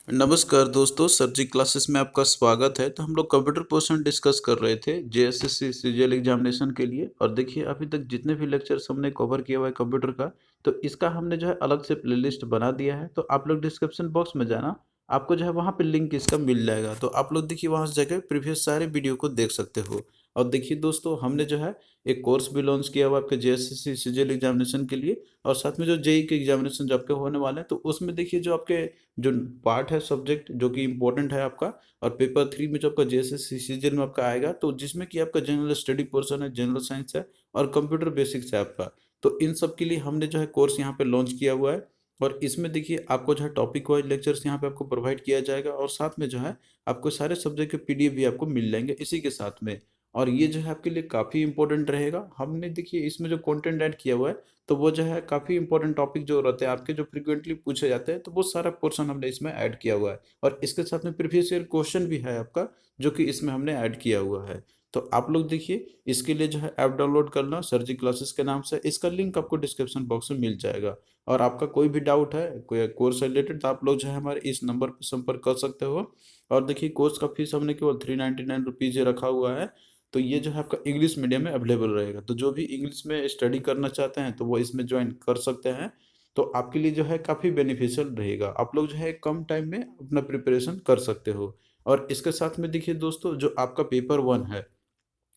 नमस्कार दोस्तों, सर जी क्लासेस में आपका स्वागत है। तो हम लोग कंप्यूटर पोर्शन डिस्कस कर रहे थे जेएसएससी सीजीएल एग्जामिनेशन के लिए। और देखिए अभी तक जितने भी लेक्चर्स हमने कवर किया हुआ है कंप्यूटर का, तो इसका हमने जो है अलग से प्लेलिस्ट बना दिया है। तो आप लोग डिस्क्रिप्शन बॉक्स में जाना, आपको जो है वहाँ पे लिंक इसका मिल जाएगा। तो आप लोग देखिए वहाँ से जाकर प्रीवियस सारे वीडियो को देख सकते हो। और देखिए दोस्तों, हमने जो है एक कोर्स भी लॉन्च किया हुआ आपके जेएसएससी सीजीएल एग्जामिनेशन के लिए। और साथ में जो जेई के एग्जामिनेशन जो आपके होने वाले हैं, तो उसमें देखिए जो आपके जो पार्ट है सब्जेक्ट जो कि इम्पोर्टेंट है आपका। और पेपर 3 में जो आपका जेएसएससी सीजीएल में आपका आएगा, तो जिसमें कि आपका जनरल स्टडी पोर्शन है, जनरल साइंस है और कंप्यूटर बेसिक्स है आपका। तो इन सब के लिए हमने जो है कोर्स यहाँ पे लॉन्च किया हुआ है। और इसमें देखिए आपको जो है टॉपिक वाइज लेक्चर्स यहाँ पे आपको प्रोवाइड किया जाएगा, और साथ में जो है आपको सारे सब्जेक्ट के पीडीएफ भी आपको मिल जाएंगे इसी के साथ में। और ये जो है आपके लिए काफ़ी इंपॉर्टेंट रहेगा। हमने देखिए इसमें जो कंटेंट ऐड किया हुआ है, तो वो जो है काफ़ी इंपॉर्टेंट टॉपिक जो रहते हैं आपके, जो फ्रिक्वेंटली पूछे जाते हैं, तो वो सारा पोर्शन हमने इसमें ऐड किया हुआ है। और इसके साथ में प्रीवियस ईयर क्वेश्चन भी है आपका, जो कि इसमें हमने ऐड किया हुआ है। तो आप लोग देखिए इसके लिए जो है ऐप डाउनलोड करना सर जी क्लासेस के नाम से, इसका लिंक आपको डिस्क्रिप्शन बॉक्स में मिल जाएगा। और आपका कोई भी डाउट है कोई कोर्स से रिलेटेड, तो आप लोग जो है हमारे इस नंबर पर संपर्क कर सकते हो। और देखिए कोर्स का फीस हमने केवल 399 रुपीज़ रखा हुआ है। तो ये जो है आपका इंग्लिश मीडियम में अवेलेबल रहेगा। तो जो भी इंग्लिश में स्टडी करना चाहते हैं, तो वो इसमें ज्वाइन कर सकते हैं। तो आपके लिए जो है काफ़ी बेनिफिशियल रहेगा। आप लोग जो है कम टाइम में अपना प्रिपरेशन कर सकते हो। और इसके साथ में देखिए दोस्तों, जो आपका पेपर 1 है,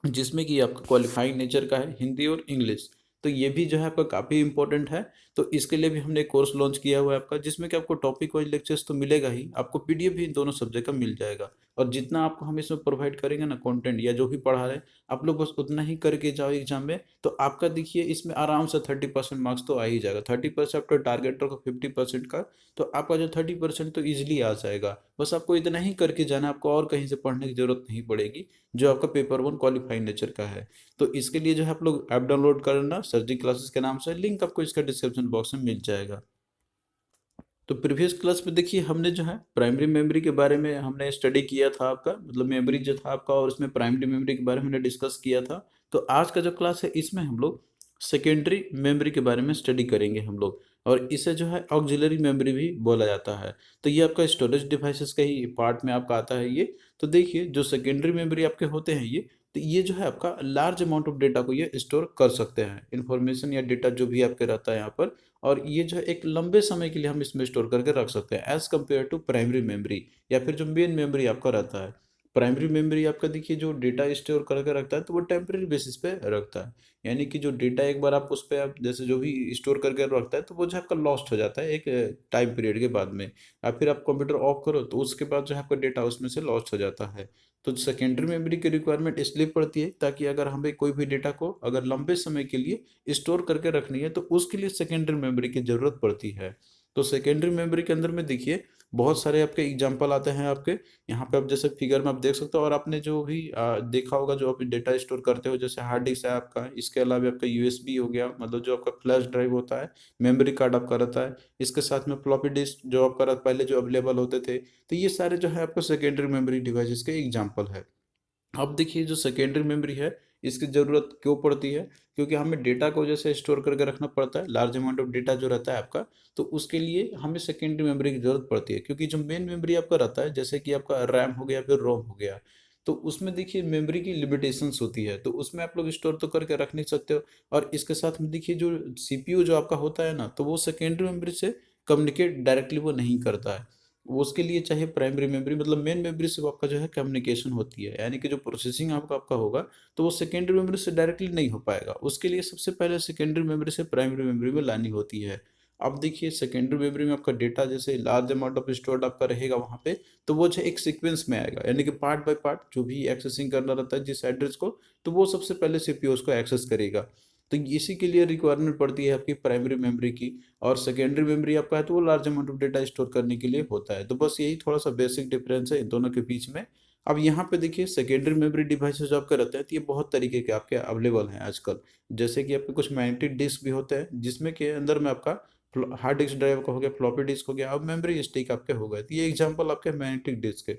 जिसमें कि आपका क्वालिफाइंग नेचर का है, हिंदी और इंग्लिश, तो ये भी जो है आपका काफ़ी इंपॉर्टेंट है। तो इसके लिए भी हमने एक कोर्स लॉन्च किया हुआ है आपका, जिसमें कि आपको टॉपिक वाइज लेक्चर्स तो मिलेगा ही, आपको पीडीएफ भी इन दोनों सब्जेक्ट का मिल जाएगा। और जितना आपको हम इसमें प्रोवाइड करेंगे ना कंटेंट, या जो भी पढ़ा रहे हैं, आप लोग बस उतना ही करके जाओ एग्जाम में, तो आपका देखिए इसमें आराम से 30% मार्क्स तो आ ही जाएगा। 30% आपका टारगेट रखो 50% का, तो आपका जो 30% तो ईजिली आ जाएगा। बस आपको इतना ही करके जाना, आपको और कहीं से पढ़ने की जरूरत नहीं पड़ेगी, जो आपका पेपर 1 क्वालिफाइंग नेचर का है। तो इसके लिए जो है आप लोग ऐप डाउनलोड करना सर जी क्लासेस के नाम से, लिंक आपको इसका डिस्क्रिप्शन बॉक्स में मिल जाएगा। तो प्रीवियस क्लास में देखिए हमने जो है प्राइमरी मेमोरी के बारे में हमने स्टडी किया था आपका, मतलब मेमोरी जो था आपका, और उसमें प्राइमरी मेमोरी के बारे में हमने डिस्कस किया था। तो आज का जो क्लास है, इसमें हम लोग सेकेंडरी मेमोरी के बारे में स्टडी करेंगे हम लोग। और इसे जो है ऑक्सिलरी मेमोरी भी बोला जाता है। तो ये आपका स्टोरेज डिवाइसेस का ही पार्ट में आपका आता है ये। तो देखिए जो सेकेंडरी मेमोरी आपके होते हैं ये, तो ये जो है आपका लार्ज अमाउंट ऑफ डेटा को ये स्टोर कर सकते हैं, इन्फॉर्मेशन या डेटा जो भी आपके रहता है यहाँ पर। और ये जो है एक लंबे समय के लिए हम इसमें स्टोर करके रख सकते हैं, as compare to primary memory, या फिर जो मेन मेमोरी आपका रहता है। प्राइमरी मेमोरी आपका देखिए जो डेटा स्टोर करके रखता है, तो वो टेम्परेरी बेसिस पे रखता है। यानी कि जो डेटा एक बार आप उस पर आप जैसे जो भी स्टोर करके रखता है, तो वो जो आपका लॉस्ट हो जाता है एक टाइम पीरियड के बाद में, या फिर आप कंप्यूटर ऑफ करो तो उसके बाद जो है आपका डेटा उसमें से लॉस्ट हो जाता है। तो सेकेंडरी मेमोरी की रिक्वायरमेंट इसलिए पड़ती है, ताकि अगर हमें कोई भी डेटा को अगर लंबे समय के लिए स्टोर करके रखनी है, तो उसके लिए सेकेंडरी मेमोरी की ज़रूरत पड़ती है। तो सेकेंडरी मेमोरी के अंदर में देखिए बहुत सारे आपके एग्जांपल आते हैं आपके। यहाँ पे आप जैसे फिगर में आप देख सकते हो, और आपने जो भी देखा होगा, जो आप डेटा स्टोर करते हो, जैसे हार्ड डिस्क है आपका, इसके अलावा आपका यूएसबी हो गया, मतलब जो आपका फ्लैश ड्राइव होता है, मेमोरी कार्ड आपका रहता है, इसके साथ में फ्लॉपी डिस्क जो आपका पहले जो अवेलेबल होते थे। तो ये सारे जो है आपको सेकेंडरी मेमोरी डिवाइसेस के एग्जाम्पल है। अब देखिए जो सेकेंडरी मेमोरी है, इसकी ज़रूरत क्यों पड़ती है? क्योंकि हमें डेटा को जैसे स्टोर करके रखना पड़ता है, लार्ज अमाउंट ऑफ डेटा जो रहता है आपका, तो उसके लिए हमें सेकेंडरी मेमोरी की ज़रूरत पड़ती है। क्योंकि जो मेन मेमोरी आपका रहता है, जैसे कि आपका रैम हो गया फिर रोम हो गया, तो उसमें देखिए मेमोरी की लिमिटेशंस होती है, तो उसमें आप लोग स्टोर तो करके रख नहीं सकते हो। और इसके साथ में देखिए जो सीपीयू जो आपका होता है ना, तो वो सेकेंडरी मेमोरी से कम्युनिकेट डायरेक्टली वो नहीं करता है। वो उसके लिए चाहिए प्राइमरी मेमोरी, मतलब मेन मेमोरी से वो आपका जो है कम्युनिकेशन होती है, यानी कि जो प्रोसेसिंग आपका आपका होगा, तो वो सेकेंडरी मेमोरी से डायरेक्टली नहीं हो पाएगा। उसके लिए सबसे पहले सेकेंडरी मेमोरी से प्राइमरी मेमोरी में लानी होती है। अब देखिए सेकेंडरी मेमोरी में आपका डेटा जैसे लार्ज अमाउंट ऑफ स्टोर्ड आपका रहेगा वहाँ पे, तो वो जो एक सीक्वेंस में आएगा, यानी कि पार्ट बाय पार्ट जो भी एक्सेसिंग करना रहता है जिस एड्रेस को, तो वो सबसे पहले सीपीयू उसको एक्सेस करेगा। तो इसी के लिए रिक्वायरमेंट पड़ती है आपकी प्राइमरी मेमोरी की। और सेकेंडरी मेमोरी आपका है, तो वो large amount of data store करने के लिए होता है। तो बस यही थोड़ा सा बेसिक डिफरेंस है इन दोनों के बीच में। अब यहाँ पे देखिए सेकेंडरी मेमोरी डिवाइसेस जो आपके रहते हैं, तो ये बहुत तरीके के आपके अवेलेबल हैं आजकल। जैसे कि आपके कुछ मैग्नेटिक डिस्क भी होते हैं, जिसमें के अंदर में आपका हार्ड डिस्क ड्राइव का हो गया, फ्लॉपी डिस्क हो गया, अब मेमोरी स्टिक आपके हो गए। तो ये एग्जाम्पल आपके मैग्नेटिक डिस्क के।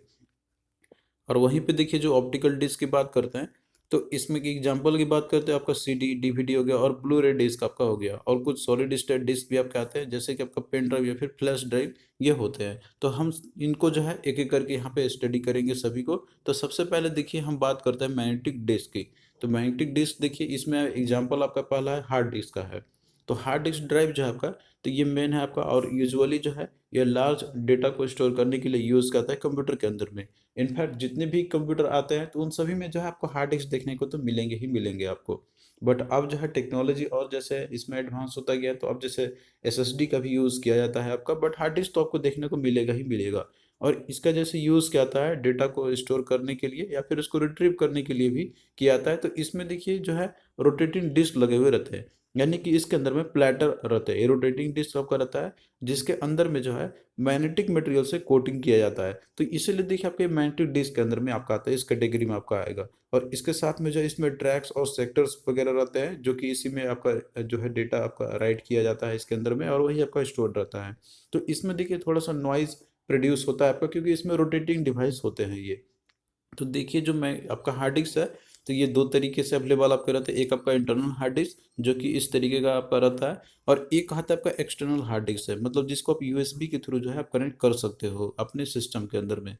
और वहीं पे देखिए जो ऑप्टिकल डिस्क की बात करते हैं, तो इसमें की एग्जांपल की बात करते हैं, आपका सीडी, डीवीडी हो गया और ब्लू रे डिस्क आपका हो गया, और कुछ सॉलिड स्टेट डिस्क भी आपके आते हैं, जैसे कि आपका पेन ड्राइव या फिर फ्लैश ड्राइव, ये होते हैं। तो हम इनको जो है एक एक करके यहाँ पे स्टडी करेंगे सभी को। तो सबसे पहले देखिए हम बात करते हैं मैग्नेटिक डिस्क की। तो मैग्नेटिक डिस्क देखिए, इसमें एग्जाम्पल आपका पहला है हार्ड डिस्क का है। तो हार्ड डिस्क ड्राइव जो है आपका, तो ये मेन है आपका, और यूजुअली जो है ये लार्ज डेटा को स्टोर करने के लिए यूज़ करता है कंप्यूटर के अंदर में। इनफैक्ट जितने भी कंप्यूटर आते हैं तो उन सभी में जो है आपको हार्ड डिस्क देखने को तो मिलेंगे ही मिलेंगे आपको। बट अब जो है टेक्नोलॉजी और जैसे इसमें एडवांस होता गया, तो अब जैसे एसएसडी का भी यूज़ किया जाता है आपका, बट हार्ड डिस्क तो आपको देखने को मिलेगा ही मिलेगा। और इसका जैसे यूज़ क्या आता है डेटा को स्टोर करने के लिए या फिर उसको रिट्रीव करने के लिए भी किया जाता है। तो इसमें देखिए जो है रोटेटिंग डिस्क लगे हुए रहते हैं, यानी कि इसके अंदर में प्लेटर रहते हैं। ये रोटेटिंग डिस्क आपका रहता है, जिसके अंदर में जो है मैग्नेटिक मटेरियल से कोटिंग किया जाता है। तो इसीलिए देखिए आपके मैग्नेटिक डिस्क के अंदर में आपका आता है, इस कैटेगरी में आपका आएगा। और इसके साथ में जो है इसमें ट्रैक्स और सेक्टर्स वगैरह रहते हैं, जो कि इसी में आपका जो है डेटा आपका राइट किया जाता है इसके अंदर में, और वही आपका स्टोर रहता है। तो इसमें देखिए थोड़ा सा नॉइज प्रोड्यूस होता है आपका, क्योंकि इसमें रोटेटिंग डिवाइस होते हैं ये। तो देखिए जो मैं आपका हार्ड डिस्क है, तो ये दो तरीके से अवेलेबल आपके रहते हैं। एक आपका इंटरनल हार्ड डिस्क, जो कि इस तरीके का आपका रहता है, और एक आता है आपका एक्सटर्नल हार्ड डिस्क है, मतलब जिसको आप यूएसबी के थ्रू जो है आप कनेक्ट कर सकते हो अपने सिस्टम के अंदर में।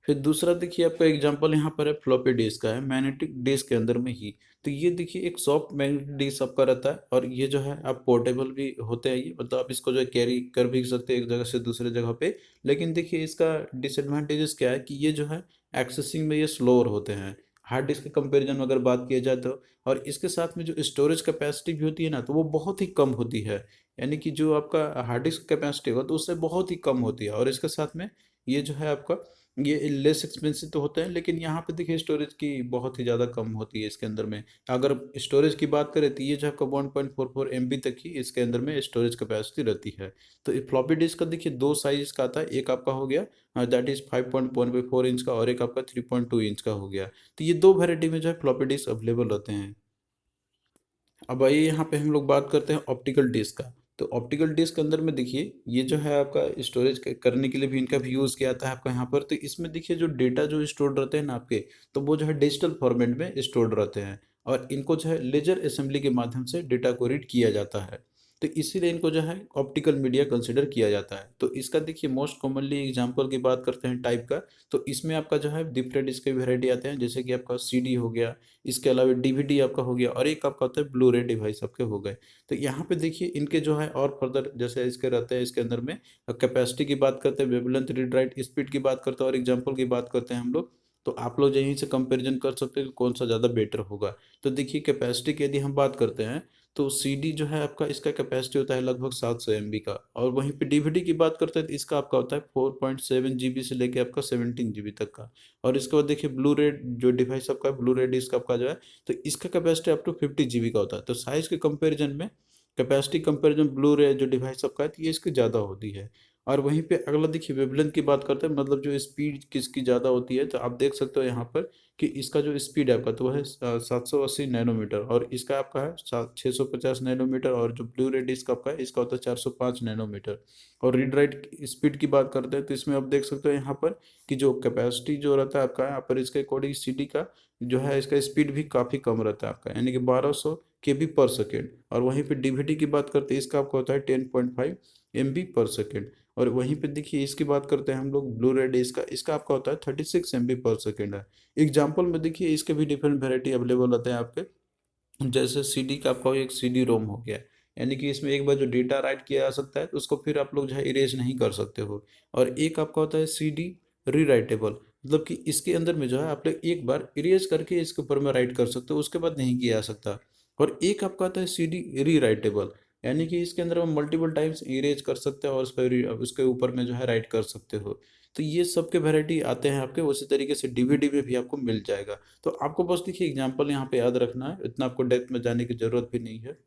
फिर दूसरा देखिए आपका एग्जांपल यहाँ पर है फ्लॉपी डिस्क का है, मैग्नेटिक डिस्क के अंदर में ही। तो ये देखिए एक सॉफ्ट मैग्नेटिक डिस्क आपका रहता है, और ये जो है आप पोर्टेबल भी होते हैं ये, मतलब आप इसको जो है कैरी कर भी सकते हैं एक जगह से दूसरे जगह पे। लेकिन देखिए इसका डिसएडवांटेजेस क्या है कि ये जो है एक्सेसिंग में ये स्लोअर होते हैं हार्ड डिस्क के कंपेरिजन में अगर बात किया जाए तो। और इसके साथ में जो स्टोरेज कैपेसिटी भी होती है ना, तो वो बहुत ही कम होती है, यानी कि जो आपका हार्ड डिस्क कैपेसिटी होगा तो उससे बहुत ही कम होती है। और इसके साथ में ये जो है आपका, ये लेस एक्सपेंसिव तो होते हैं, लेकिन यहाँ पे देखिए स्टोरेज की बहुत ही ज़्यादा कम होती है इसके अंदर में। अगर स्टोरेज की बात करें तो ये जो आपका 1.44 MB तक ही इसके अंदर में स्टोरेज कैपेसिटी रहती है। तो ये फ्लॉपी डिस्क का देखिए दो साइज का आता है, एक आपका हो गया दैट इज़ 5.1/4 इंच का, और एक आपका 3.2 इंच का हो गया। तो ये दो वेराइटी में जो है फ्लॉपी डिस्क अवेलेबल रहते हैं। अब आइए यहाँ पे हम लोग बात करते हैं ऑप्टिकल डिस्क का। तो ऑप्टिकल डिस्क के अंदर में देखिए ये जो है आपका स्टोरेज करने के लिए भी इनका भी यूज़ किया जाता है आपका यहाँ पर। तो इसमें देखिए जो डेटा जो स्टोर्ड रहते हैं ना आपके, तो वो जो है डिजिटल फॉर्मेट में स्टोर्ड रहते हैं, और इनको जो है लेजर असेंबली के माध्यम से डेटा को रीड किया जाता है। तो इसीलिए इनको जो है ऑप्टिकल मीडिया कंसिडर किया जाता है। तो इसका देखिए मोस्ट कॉमनली एग्जाम्पल की बात करते हैं टाइप का, तो इसमें आपका जो है डिफरेंट इसके वेराइटी आते हैं, जैसे कि आपका सीडी हो गया, इसके अलावा डीवीडी आपका हो गया, और एक आपका होता है ब्लू रे डिवाइस आपके हो गए। तो यहाँ पे देखिए इनके जो है और फर्दर जैसे इसके रहते हैं इसके अंदर में कैपेसिटी की बात करते हैं, वेवलेंथ रीड राइट स्पीड की बात करते हैं, और एग्जाम्पल की बात करते हैं हम लोग। तो आप लोग यहीं से कंपैरिजन कर सकते हैं कि कौन सा ज़्यादा बेटर होगा। तो देखिए कैपेसिटी की यदि हम बात करते हैं, तो सीडी जो है आपका इसका कैपेसिटी होता है लगभग 700 MB का, और वहीं पे डीवीडी की बात करते हैं तो इसका आपका होता है 4.7 GB से लेके आपका 17 GB तक का। और इसके बाद देखिए ब्लू रे जो डिवाइस आपका ब्लू रे डिस्क आपका जो है, तो इसका कैपेसिटी अप टू 50 GB का होता है। तो साइज के कंपैरिजन में, कैपेसिटी कंपैरिजन ब्लू रे जो डिवाइस आपका है, तो ये इसकी ज़्यादा होती है। और वहीं पे अगला देखिए वेवलेंथ की बात करते हैं, मतलब जो स्पीड किसकी ज़्यादा होती है, तो आप देख सकते हो यहाँ पर कि इसका जो स्पीड है आपका, तो वह है 780 नैनोमीटर, और इसका आपका है 650 नैनोमीटर, और जो ब्लू रे डिस्क आपका है इसका होता है 405 नैनोमीटर। और रीड राइट स्पीड की बात करते हैं, तो इसमें आप देख सकते हो यहाँ पर कि जो कैपेसिटी जो रहता है आपका यहाँ पर, इसके अकॉर्डिंग सीडी का जो है इसका स्पीड भी काफ़ी कम रहता है आपका, यानी कि 1200 KB पर सेकेंड। और वहीं पे डीवीडी की बात करते हैं, इसका आपका होता है 10.5 MB पर सेकेंड। और वहीं पे देखिए इसकी बात करते हैं हम लोग ब्लू रे डिस्क का, इसका आपका होता है 36 MB पर सेकेंड है। एग्जाम्पल में देखिए इसके भी डिफरेंट वेराइटी अवेलेबल होते हैं आपके, जैसे सीडी का आपका एक सीडी रोम हो गया, यानी कि इसमें एक बार जो डेटा राइट किया जा सकता है तो उसको फिर आप लोग जो है इरेज नहीं कर सकते हो। और एक आपका होता है सीडी रीराइटेबल, मतलब कि इसके अंदर में जो है आप लोग एक बार इरेज करके इसके ऊपर में राइट कर सकते हो, उसके बाद नहीं किया जा सकता। और एक आपका आता है सीडी रीराइटेबल, यानी कि इसके अंदर हम मल्टीपल टाइम्स इरेज कर सकते हैं और उस पर उसके ऊपर में जो है राइट कर सकते हो। तो ये सब के वैरायटी आते हैं आपके, उसी तरीके से डीवीडी में भी आपको मिल जाएगा। तो आपको बस देखिए एग्जांपल यहाँ पे याद रखना है, इतना आपको डेप्थ में जाने की ज़रूरत भी नहीं है।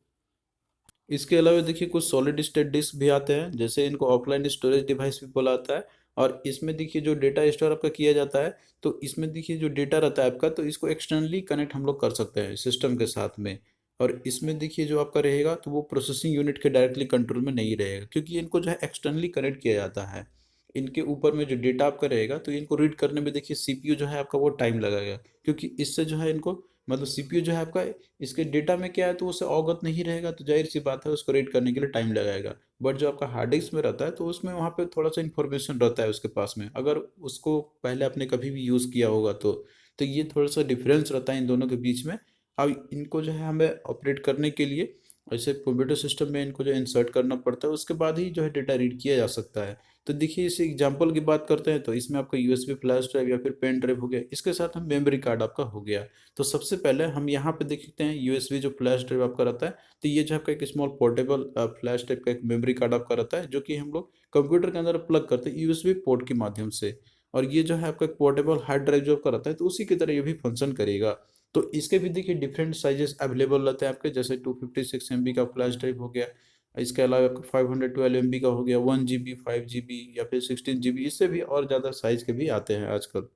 इसके अलावा देखिए कुछ सॉलिड स्टेट डिस्क भी आते हैं, जैसे इनको ऑफलाइन स्टोरेज डिवाइस भी बोला जाता है। और इसमें देखिए जो डेटा स्टोर आपका किया जाता है, तो इसमें देखिए जो डेटा रहता है आपका, तो इसको एक्सटर्नली कनेक्ट हम लोग कर सकते हैं सिस्टम के साथ में। और इसमें देखिए जो आपका रहेगा, तो वो प्रोसेसिंग यूनिट के डायरेक्टली कंट्रोल में नहीं रहेगा, क्योंकि इनको जो है एक्सटर्नली कनेक्ट किया जाता है। इनके ऊपर में जो डेटा आपका रहेगा तो इनको रीड करने में देखिए सीपीयू जो है आपका वो टाइम लगेगा, क्योंकि इससे जो है इनको मतलब सीपीयू जो है आपका इसके डेटा में क्या है तो उससे अवगत नहीं रहेगा, तो जाहिर सी बात है उसको रीड करने के लिए टाइम लगाएगा। बट जो आपका हार्ड डिस्क में रहता है तो उसमें वहाँ पे थोड़ा सा इन्फॉर्मेशन रहता है उसके पास में, अगर उसको पहले आपने कभी भी यूज़ किया होगा तो ये थोड़ा सा डिफरेंस रहता है इन दोनों के बीच में। अब इनको जो है हमें ऑपरेट करने के लिए ऐसे कंप्यूटर सिस्टम में इनको जो इंसर्ट करना पड़ता है, उसके बाद ही जो है डेटा रीड किया जा सकता है। तो देखिए इस एग्जांपल की बात करते हैं तो इसमें आपका यूएसबी फ्लैश ड्राइव या फिर पेन ड्राइव हो गया, इसके साथ हम मेमोरी कार्ड आपका हो गया। तो सबसे पहले हम यहाँ पे देखते हैं यूएसबी जो फ्लैश ड्राइव आपका रहता है, तो ये जो आपका एक स्मॉल पोर्टेबल फ्लैश टाइप का एक मेमोरी कार्ड आपका रहता है, जो कि हम लोग कंप्यूटर के अंदर प्लग करते हैं यूएसबी पोर्ट के माध्यम से। और ये जो है आपका एक पोर्टेबल हार्ड ड्राइव जो आपका रहता है तो उसी की तरह ये भी फंक्शन करेगा। तो इसके भी देखिए डिफरेंट साइजेस अवेलेबल रहते हैं आपके, जैसे 256 MB का फ्लैश ड्राइव हो गया, इसके अलावा आपका 512 MB का हो गया, 1 GB, 5 GB या फिर 16 GB, इससे भी और ज़्यादा साइज के भी आते हैं आजकल।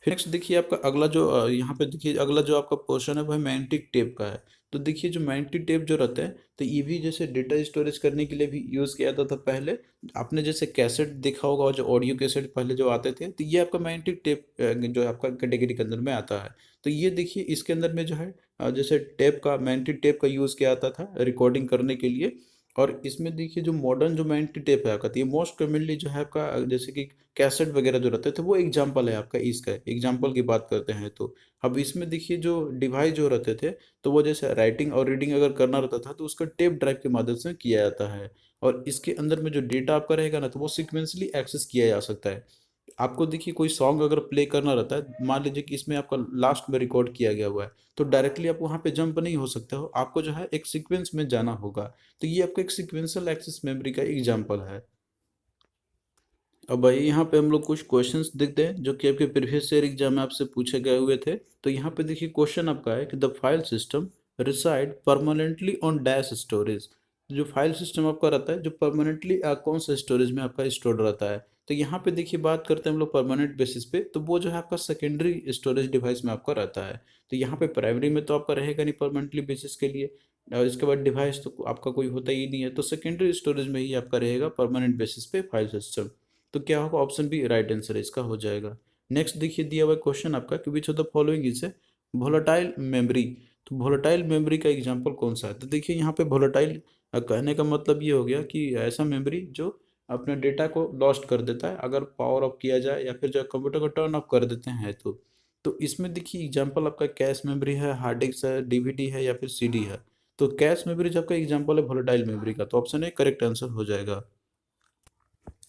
फिर नेक्स्ट देखिए आपका अगला जो यहाँ पे देखिए अगला जो आपका पोर्शन है वो है मैग्नेटिक टेप का है। तो देखिए जो मैग्नेटिक टेप जो रहता है तो ये भी जैसे डेटा स्टोरेज करने के लिए भी यूज़ किया जाता था पहले। आपने जैसे कैसेट देखा होगा, और जो ऑडियो कैसेट पहले जो आते थे, तो ये आपका मैग्नेटिक टेप जो आपका कैटेगरी के अंदर में आता है। तो ये देखिए इसके अंदर में जो है जैसे टेप का मैग्नेटिक टेप का यूज़ किया जाता था रिकॉर्डिंग करने के लिए। और इसमें देखिए जो मॉडर्न जो मैग्नेटिक टेप है आपका, तो ये मोस्ट कॉमनली जो है आपका जैसे कि कैसेट वगैरह जो रहते थे वो एग्जाम्पल है आपका, इसका एग्जाम्पल की बात करते हैं तो अब इसमें देखिए जो डिवाइस जो रहते थे तो वो जैसे राइटिंग और रीडिंग अगर करना रहता था तो उसका टेप ड्राइव के माध्यम से किया जाता है। और इसके अंदर में जो डेटा आपका रहेगा ना तो वो सिक्वेंसली एक्सेस किया जा सकता है। आपको देखिए कोई सॉन्ग अगर प्ले करना रहता है, मान लीजिए कि इसमें आपका लास्ट में रिकॉर्ड किया गया हुआ है, तो डायरेक्टली आप वहाँ पे जंप नहीं हो सकते हो, आपको जो है एक सीक्वेंस में जाना होगा। तो ये आपका एक सीक्वेंशियल एक्सेस मेमोरी का एग्जांपल है। अब भाई यहाँ पे हम लोग कुछ क्वेश्चंस देखते हैं जो कि आपके प्रीवियस ईयर एग्जाम में आपसे पूछे गए हुए थे। तो यहाँ पे देखिए क्वेश्चन आपका है कि the file system reside permanently on dash storage. जो फाइल सिस्टम आपका रहता है जो परमानेंटली कौन सा स्टोरेज में आपका स्टोर रहता है। तो यहाँ पे देखिए बात करते हैं हम लोग परमानेंट बेसिस पे, तो वो जो है आपका सेकेंडरी स्टोरेज डिवाइस में आपका रहता है। तो यहाँ पे प्राइमरी में तो आपका रहेगा नहीं परमानेंटली बेसिस के लिए, और इसके बाद डिवाइस तो आपका कोई होता ही नहीं है, तो सेकेंडरी स्टोरेज में ही आपका रहेगा परमानेंट बेसिस पे फाइल सिस्टम। तो क्या होगा, ऑप्शन बी राइट आंसर इसका हो जाएगा। नेक्स्ट देखिए दिया हुआ क्वेश्चन आपका कि which of the following is a volatile memory. तो वोलेटाइल मेमोरी का एग्जांपल कौन सा है। तो देखिए यहाँ पे वोलेटाइल कहने का मतलब ये हो गया कि ऐसा मेमोरी जो अपने डेटा को लॉस्ट कर देता है अगर पावर ऑफ किया जाए या फिर जो कंप्यूटर को टर्न ऑफ कर देते हैं। तो इसमें देखिए एग्जांपल आपका कैश मेमोरी है, हार्ड डिस्क है, डीवीडी है या फिर सीडी है। तो कैश मेमोरी जब का एग्जांपल है वोलेटाइल मेमोरी का, तो ऑप्शन ए करेक्ट आंसर हो जाएगा।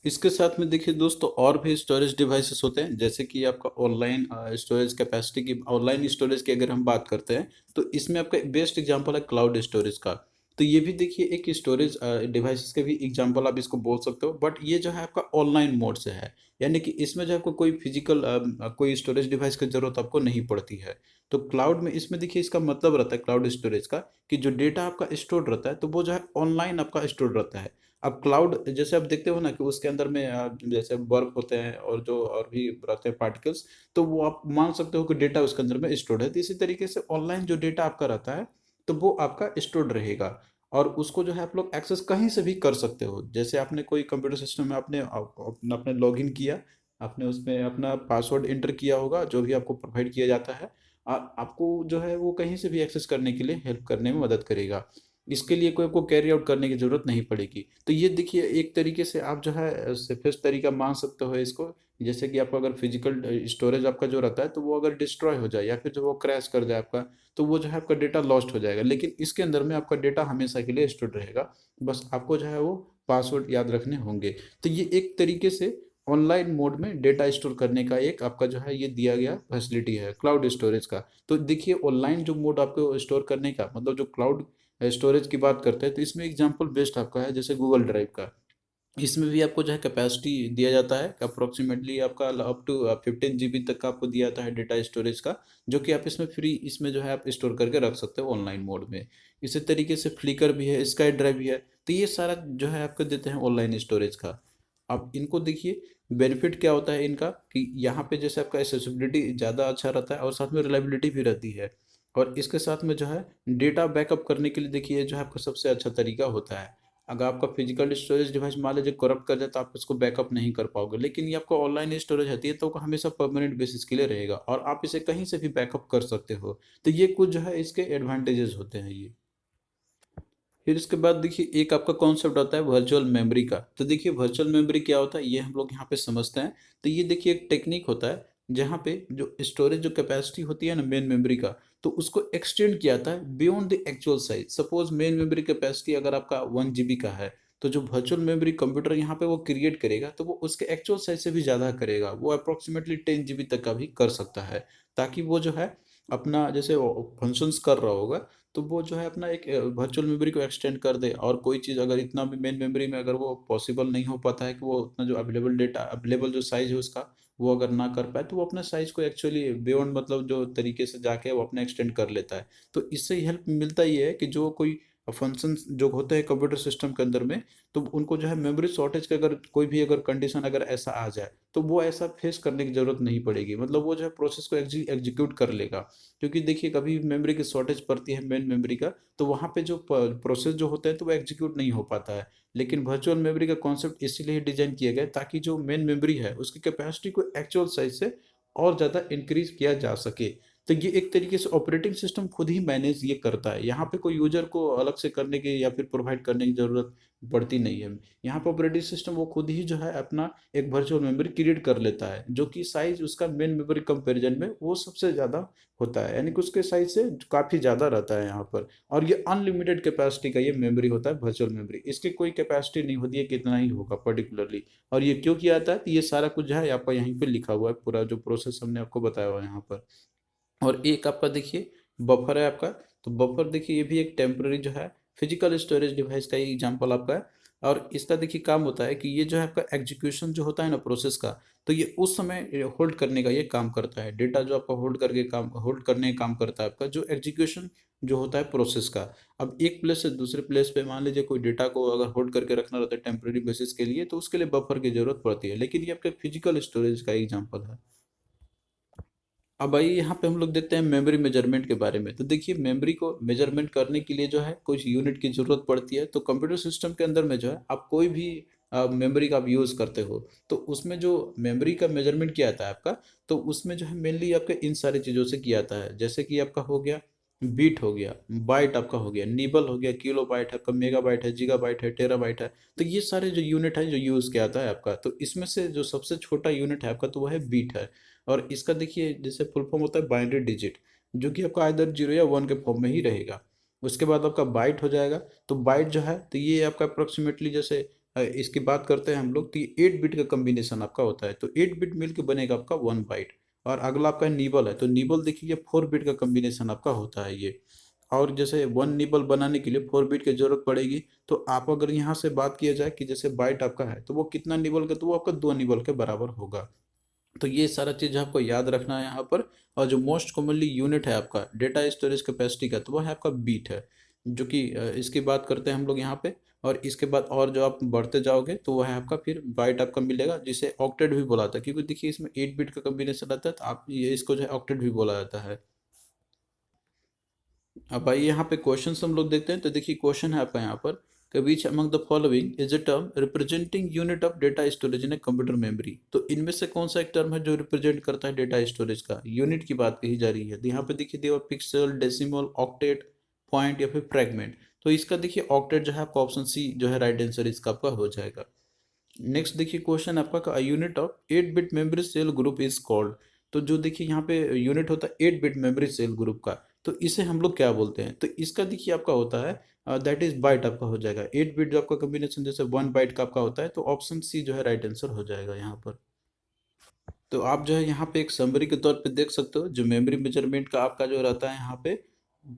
इसके साथ में देखिए दोस्तों और भी स्टोरेज डिवाइसेस होते हैं, जैसे कि आपका ऑनलाइन स्टोरेज कैपेसिटी की, ऑनलाइन स्टोरेज की अगर हम बात करते हैं तो इसमें आपका बेस्ट एग्जांपल है क्लाउड स्टोरेज का। तो ये भी देखिए एक स्टोरेज डिवाइसेस के भी एग्जांपल आप इसको बोल सकते हो, बट ये जो है आपका ऑनलाइन मोड से है, यानी कि इसमें जो आपको कोई फिजिकल कोई स्टोरेज डिवाइस की जरूरत आपको नहीं पड़ती है। तो क्लाउड में इसमें देखिए इसका मतलब रहता है क्लाउड स्टोरेज का कि जो डेटा आपका स्टोर रहता है तो वो जो है ऑनलाइन आपका स्टोर रहता है। अब क्लाउड जैसे आप देखते हो ना कि उसके अंदर में जैसे बर्फ होते हैं और जो और भी रहते हैं पार्टिकल्स, तो वो आप मान सकते हो कि डेटा उसके अंदर में स्टोर्ड है। तो इसी तरीके से ऑनलाइन जो डेटा आपका रहता है तो वो आपका स्टोर्ड रहेगा, और उसको जो है आप लोग एक्सेस कहीं से भी कर सकते हो। जैसे आपने कोई कंप्यूटर सिस्टम में आपने आपने लॉग इन किया, आपने उसमें अपना पासवर्ड एंटर किया होगा जो भी आपको प्रोवाइड किया जाता है, आपको जो है वो कहीं से भी एक्सेस करने के लिए हेल्प करने में मदद करेगा। इसके लिए कोई आपको कैरी आउट करने की ज़रूरत नहीं पड़ेगी। तो ये देखिए एक तरीके से आप जो है सेफेस्ट तरीका मान सकते हो इसको। जैसे कि आपका अगर फिजिकल स्टोरेज आपका जो रहता है तो वो अगर डिस्ट्रॉय हो जाए या फिर जो वो क्रैश कर जाए आपका, तो वो जो है आपका डेटा लॉस्ट हो जाएगा, लेकिन इसके अंदर में आपका डेटा हमेशा के लिए स्टोर रहेगा। बस आपको जो है वो पासवर्ड याद रखने होंगे। तो ये एक तरीके से ऑनलाइन मोड में डेटा स्टोर करने का एक आपका जो है ये दिया गया फैसिलिटी है क्लाउड स्टोरेज का। तो देखिए ऑनलाइन जो मोड आपको स्टोर करने का मतलब जो क्लाउड स्टोरेज की बात करते हैं तो इसमें एग्जांपल बेस्ट आपका है जैसे गूगल ड्राइव का। इसमें भी आपको जो है कैपेसिटी दिया जाता है अप्रोक्सीमेटली आपका अप टू 15 GB तक का आपको दिया जाता है डेटा स्टोरेज का, जो कि आप इसमें फ्री इसमें जो है आप स्टोर करके रख सकते हो ऑनलाइन मोड में। इसी तरीके से फ्लिकर भी है, स्काई ड्राइव भी है। तो ये सारा जो है आपको देते हैं ऑनलाइन स्टोरेज का। अब इनको देखिए बेनिफिट क्या होता है इनका कि यहाँ पे जैसे आपका एसेसिबिलिटी ज़्यादा अच्छा रहता है और साथ में रिलायबिलिटी भी रहती है। और इसके साथ में जो है डेटा बैकअप करने के लिए देखिए जो है आपका सबसे अच्छा तरीका होता है। अगर आपका फिजिकल स्टोरेज डिवाइस मान लीजिए करप्ट कर जाए तो आप इसको बैकअप नहीं कर पाओगे, लेकिन ये आपका ऑनलाइन स्टोरेज होती है तो हमेशा परमानेंट बेसिस के लिए रहेगा और आप इसे कहीं से भी बैकअप कर सकते हो। तो ये कुछ जो है इसके एडवांटेजेस होते हैं ये। फिर इसके बाद देखिए एक आपका कॉन्सेप्ट आता है वर्चुअल मेमोरी का। तो देखिए वर्चुअल मेमोरी क्या होता है ये हम लोग यहाँ पे समझते हैं। तो ये देखिए एक टेक्निक होता है जहाँ पे जो स्टोरेज जो कैपेसिटी होती है ना मेन मेमोरी का, तो उसको एक्सटेंड किया जाता है beyond the actual size. Suppose main memory capacity अगर आपका 1 GB का है, तो जो वर्चुअल मेमोरी कंप्यूटर यहाँ पे वो क्रिएट करेगा तो वो उसके एक्चुअल साइज से भी ज़्यादा करेगा, वो अप्रोक्सीमेटली 10 GB तक का भी कर सकता है। ताकि वो जो है अपना जैसे फंक्शंस कर रहा होगा, तो वो जो है अपना एक वर्चुअल मेमोरी को एक्सटेंड कर दे। और कोई चीज़ अगर इतना भी मेन मेमोरी में अगर वो पॉसिबल नहीं हो पाता है कि वो उतना जो अवेलेबल डेटा अवेलेबल जो साइज है उसका वो अगर ना कर पाए, तो वो अपने साइज को एक्चुअली बियॉन्ड मतलब जो तरीके से जाके वो अपना एक्सटेंड कर लेता है। तो इससे हेल्प मिलता ही है कि जो कोई फंक्शंस जो होते हैं कंप्यूटर सिस्टम के अंदर में, तो उनको जो है मेमोरी शॉर्टेज का अगर कोई भी अगर कंडीशन अगर ऐसा आ जाए तो वो ऐसा फेस करने की ज़रूरत नहीं पड़ेगी, मतलब वो जो है प्रोसेस को एग्जीक्यूट कर लेगा। क्योंकि देखिए कभी मेमोरी की शॉर्टेज पड़ती है मेन मेमोरी का, तो वहाँ पे जो प्रोसेस जो होता है तो वो एग्जीक्यूट नहीं हो पाता है। लेकिन वर्चुअल मेमोरी का कॉन्सेप्ट इसीलिए डिजाइन किया गया है ताकि जो मेन मेमोरी है उसकी कैपेसिटी को एक्चुअल साइज से और ज़्यादा इंक्रीज किया जा सके। तो ये एक तरीके से ऑपरेटिंग सिस्टम खुद ही मैनेज ये करता है, यहाँ पे कोई यूजर को अलग से करने की या फिर प्रोवाइड करने की ज़रूरत पड़ती नहीं है। यहाँ पे ऑपरेटिंग सिस्टम वो खुद ही जो है अपना एक वर्चुअल मेमोरी क्रिएट कर लेता है, जो कि साइज उसका मेन मेमोरी कंपैरिजन में वो सबसे ज़्यादा होता है, यानी कि उसके साइज से काफ़ी ज़्यादा रहता है यहाँ पर। और ये अनलिमिटेड कैपेसिटी का ये मेमोरी होता है वर्चुअल मेमोरी, इसकी कोई कैपेसिटी नहीं होती है कितना ही होगा पर्टिकुलरली। और ये क्यों किया जाता है तो ये सारा कुछ जो है आपका यहीं पे लिखा हुआ है, पूरा जो प्रोसेस हमने आपको बताया हुआ है यहाँ पर। और एक आपका देखिए बफर है आपका। तो बफर देखिए ये भी एक टेम्पररी जो है फिजिकल स्टोरेज डिवाइस का ही एग्जांपल आपका है। और इसका देखिए काम होता है कि ये जो है आपका एग्जीक्यूशन जो होता है ना प्रोसेस का, तो ये उस समय होल्ड करने का ये काम करता है, डेटा जो आपका होल्ड करने का काम करता है आपका जो एग्जीक्यूशन जो होता है प्रोसेस का। अब एक प्लेस से दूसरे प्लेस पे मान लीजिए कोई डेटा को अगर होल्ड करके रखना रहता है टेम्पररी बेसिस के लिए, तो उसके लिए बफर की जरूरत पड़ती है, लेकिन ये आपके फिजिकल स्टोरेज का एग्जाम्पल है। अब आइए यहाँ पे हम लोग देखते हैं मेमोरी मेजरमेंट के बारे में। तो देखिए मेमोरी को मेजरमेंट करने के लिए जो है कुछ यूनिट की ज़रूरत पड़ती है। तो कंप्यूटर सिस्टम के अंदर में जो है आप कोई भी मेमोरी का आप यूज़ करते हो, तो उसमें जो मेमोरी का मेजरमेंट किया जाता है आपका, तो उसमें जो है मेनली आपके इन सारी चीज़ों से किया जाता है। जैसे कि आपका हो गया बीट, हो गया बाइट, आपका हो गया निबल, हो गया किलो बाइट है, आपका मेगा बाइट है, जीगा बाइट है, टेरा बाइट है। तो ये सारे जो यूनिट है जो यूज़ किया जाता है आपका, तो इसमें से जो सबसे छोटा यूनिट है आपका तो वह है बीट है। और इसका देखिए जैसे फुल फॉर्म होता है बाइनरी डिजिट, जो कि आपका आइदर 0 या 1 के फॉर्म में ही रहेगा। उसके बाद आपका बाइट हो जाएगा। तो बाइट जो है तो ये आपका अप्रोक्सीमेटली जैसे इसकी बात करते हैं हम लोग, तो ये 8 बिट का कम्बिनेशन आपका होता है, तो 8 बिट मिल के बनेगा आपका 1 बाइट। और अगला आपका निबल है, तो निबल देखिए 4 बिट का कम्बिनेशन आपका होता है ये। और जैसे 1 निबल बनाने के लिए 4 बिट की जरूरत पड़ेगी। तो आप अगर यहाँ से बात किया जाए कि जैसे बाइट आपका है तो वो कितना निबल का, तो वो आपका 2 निबल के बराबर होगा। तो ये सारा चीज़ आपको याद रखना है यहाँ पर। और जो मोस्ट कॉमनली यूनिट है आपका डेटा स्टोरेज कैपेसिटी का, तो वह है आपका बीट है, जो कि इसकी बात करते हैं हम लोग यहाँ पे। और इसके बाद और जो आप बढ़ते जाओगे तो वह है आपका फिर बाइट आपका मिलेगा, जिसे ऑक्टेट भी बोला जाता है, क्योंकि देखिए इसमें 8 बिट का कम्बिनेशन रहता है, तो आप ये इसको जो है ऑक्टेट भी बोला जाता है। अब आइए यहाँ पे क्वेश्चन हम लोग देखते हैं। तो देखिए क्वेश्चन है आपका यहाँ पर, which among the following is a term representing unit of data storage in a computer memory. तो इनमें से कौन सा एक टर्म है जो रिप्रेजेंट करता है डेटा स्टोरेज का, यूनिट की बात कही जा रही है। तो यहाँ पे देखिए दिया पिक्सल, डेसिमल, ऑक्टेट, पॉइंट या फिर फ्रेगमेंट। तो इसका देखिए ऑक्टेट जो है आपका ऑप्शन सी जो है राइट आंसर इसका आपका हो जाएगा। नेक्स्ट देखिए क्वेश्चन आपका unit of 8 bit memory cell group is called. तो जो देखिए यहाँ पे यूनिट होता है 8 बिट मेमोरी सेल ग्रुप का, तो इसे हम लोग क्या बोलते हैं। तो इसका देखिए आपका होता है दैट इज बाइट आपका हो जाएगा। 8 बिट जो आपका कम्बिनेशन जैसे 1 बाइट का आपका होता है, तो ऑप्शन सी जो है राइट आंसर हो जाएगा यहाँ पर। तो आप जो है यहाँ पे एक समरी के तौर पे देख सकते हो, जो मेमोरी मेजरमेंट का आपका जो रहता है यहाँ पे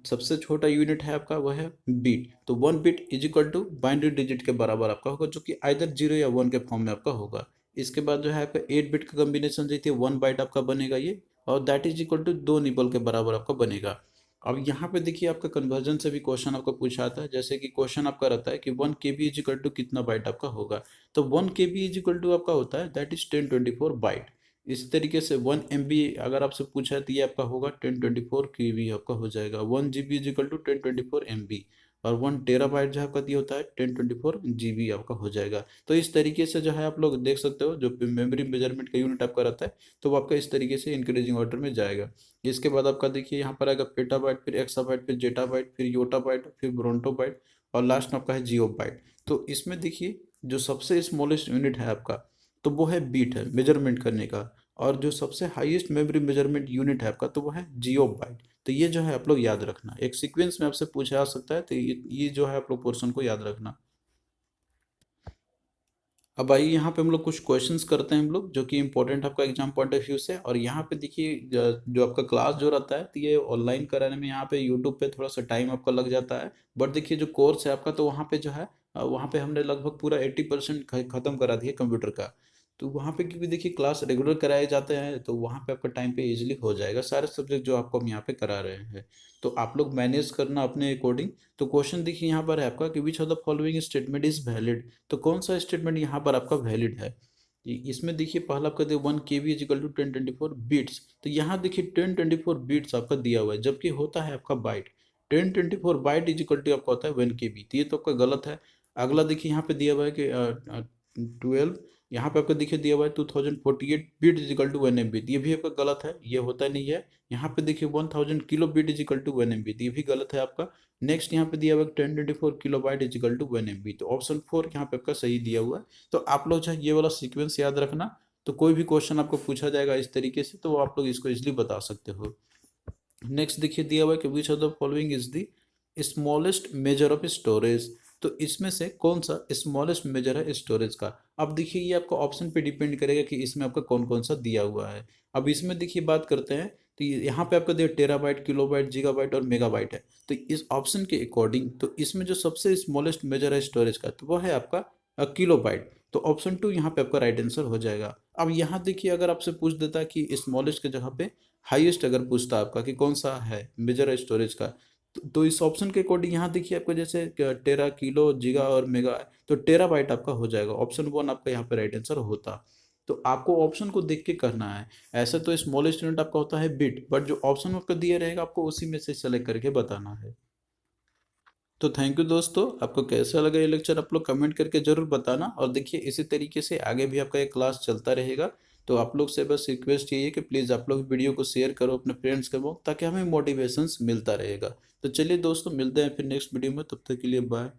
सबसे छोटा यूनिट है आपका वह है बीट। तो 1 bit is equal to binary digit के बराबर आपका होगा, जो कि आइदर 0 या 1 के फॉर्म में आपका होगा। इसके बाद जो है आपका 8 बिट का कम्बिनेशन जो थी 1 बाइट आपका बनेगा ये, और that is equal to 2 nibble के बराबर आपका बनेगा। अब यहाँ पे देखिए आपका कन्वर्जन से भी क्वेश्चन आपका पूछा आता है। जैसे कि क्वेश्चन आपका रहता है कि 1 KB इज इक्वल टू कितना बाइट आपका होगा। तो 1 KB इज इक्वल टू आपका होता है दैट इज 1024 बाइट। इसी तरीके से 1 MB अगर आपसे पूछा है तो ये आपका होगा 1024 KB आपका हो जाएगा। 1 GB is equal to 1024 MB। और 1 टेराबाइट जो आपका दिया होता है 1024 GB आपका हो जाएगा। तो इस तरीके से जो है आप लोग देख सकते हो, जो मेमोरी मेजरमेंट का यूनिट आपका रहता है तो वो आपका इस तरीके से इंक्रीजिंग ऑर्डर में जाएगा। इसके बाद आपका देखिए यहाँ पर आएगा पेटाबाइट, फिर एक्साबाइट, फिर जेटाबाइट, फिर योटाबाइट, फिर ब्रोंटोबाइट और लास्ट में आपका है जियोबाइट। तो इसमें देखिए जो सबसे स्मॉलेस्ट यूनिट है आपका तो वो है बीट, है मेजरमेंट करने का। और जो सबसे हाईएस्ट मेमोरी मेजरमेंट यूनिट है आपका तो वो है जियोबाइट। तो ये जो है आप लोग याद रखना, एक सीक्वेंस में आपसे पूछा जा सकता है, तो ये जो है आप लोग पोर्शन को याद रखना। अब आइए यहाँ पे हम लोग कुछ क्वेश्चंस करते हैं हम लोग, जो कि इंपॉर्टेंट आपका एग्जाम पॉइंट ऑफ व्यू से। और यहाँ पे देखिए जो आपका क्लास जो रहता है तो ये ऑनलाइन कराने में यहाँ पे यूट्यूब पे थोड़ा सा टाइम आपका लग जाता है। बट देखिए जो कोर्स है आपका तो वहाँ पे जो है वहाँ पे हमने लगभग पूरा 80% खत्म करा दिया कंप्यूटर का। तो वहाँ पे क्योंकि देखिए क्लास रेगुलर कराए जाते हैं तो वहाँ पे आपका टाइम पे इजिली हो जाएगा सारे सब्जेक्ट जो आपको हम यहाँ पे करा रहे हैं। तो आप लोग मैनेज करना अपने अकॉर्डिंग। तो क्वेश्चन देखिए यहाँ पर है आपका कि which of the following statement is valid. तो कौन सा स्टेटमेंट यहाँ पर आपका वैलिड है। इसमें देखिए पहला आपका दिया 1 KB is equal to 1024 bits. तो यहाँ देखिए 1024 बीट्स आपका दिया हुआ है, जबकि होता है आपका byte. 1024 byte is equal to आपका होता है 1 KB। तो ये तो आपका गलत है। अगला देखिए यहाँ पे दिया हुआ है कि 12, यहाँ पे आपका देखिए दिया हुआ है 2048 bit is equal to 1 MB। ये भी आपका गलत है, ये होता नहीं है। यहाँ पे देखिए 1000 kilo bit is equal to 1 MB, ये भी गलत है आपका। नेक्स्ट यहाँ पे दिया हुआ है 1024 kilobyte is equal to 1 MB। तो ऑप्शन 4 यहाँ पे आपका सही दिया हुआ है। तो आप लोग जो है ये वाला सीक्वेंस याद रखना। तो कोई भी क्वेश्चन आपको पूछा जाएगा इस तरीके से तो वो आप लोग इसको इजिली बता सकते हो। नेक्स्ट देखिए दिया हुआ है कि which of the following is the smallest measure of storage. तो इसमें से कौन सा स्मॉलेस्ट मेजर है स्टोरेज का। अब देखिए ये आपका ऑप्शन पे डिपेंड करेगा कि इसमें आपका कौन कौन सा दिया हुआ है। अब इसमें देखिए बात करते हैं तो यहाँ पे आपका दिया टेराबाइट, किलोबाइट, गीगाबाइट और मेगाबाइट है। तो इस ऑप्शन के अकॉर्डिंग तो इसमें जो सबसे स्मॉलेस्ट मेजर है स्टोरेज का तो वो है आपका किलोबाइट। तो ऑप्शन 2 यहाँ पे आपका राइट आंसर हो जाएगा। अब यहाँ देखिए अगर आपसे पूछ देता कि स्मॉलेस्ट के जगह पे हाईएस्ट अगर पूछता आपका कि कौन सा है मेजर स्टोरेज का तो इस ऑप्शन के अकॉर्डिंग यहाँ देखिए आपको जैसे टेरा, किलो, जीगा और मेगा है तो टेराबाइट आपका हो जाएगा। ऑप्शन 1 आपका यहाँ पे राइट आंसर होता। तो आपको ऑप्शन को देख के करना है। ऐसे तो स्मॉलेस्ट यूनिट आपका होता है बिट, बट जो ऑप्शन आपका दिया रहेगा आपको उसी में से सेलेक्ट करके बताना है। तो थैंक यू दोस्तों, आपको कैसा लगा ये लेक्चर आप लोग कमेंट करके जरूर बताना। और देखिए इसी तरीके से आगे भी आपका ये क्लास चलता रहेगा। तो आप लोग से बस रिक्वेस्ट यही है कि प्लीज़ आप लोग वीडियो को शेयर करो अपने फ्रेंड्स के वो, ताकि हमें मोटिवेशंस मिलता रहेगा। तो चलिए दोस्तों मिलते हैं फिर नेक्स्ट वीडियो में, तब तक के लिए बाय।